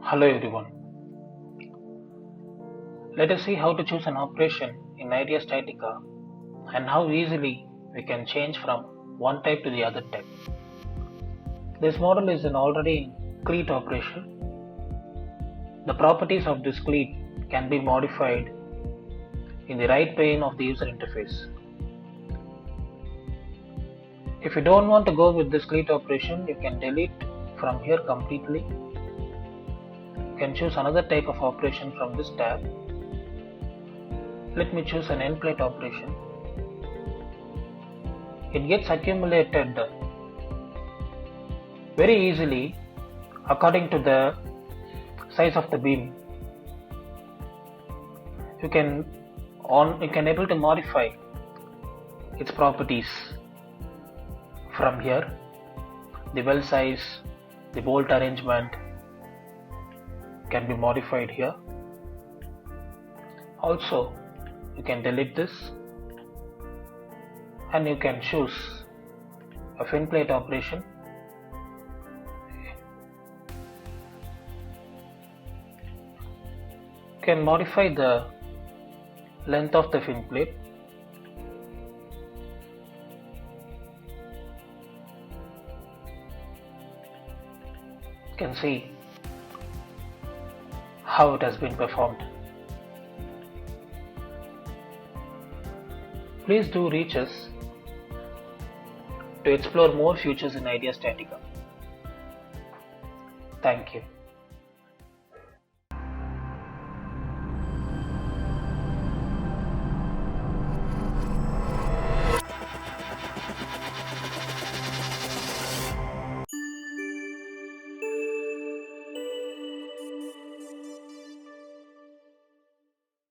Hello everyone. Let us see how to choose an operation in Ideastatica and how easily we can change from one type to the other type. This model is an already included operation. The properties of this cleat can be modified in the right pane of the user interface. If you don't want to go with this cleat operation, you can delete from here completely. You can choose another type of operation from this tab. Let me choose an end plate operation. It gets accumulated very easily according to the size of the beam. You can able to modify its properties from here. The well size, the bolt arrangement can be modified here. Also, you can delete this and you can choose a fin plate operation. You can modify the length of the fin plate. You can see how it has been performed. Please do reach us to explore more features in Ideastatica. Thank you.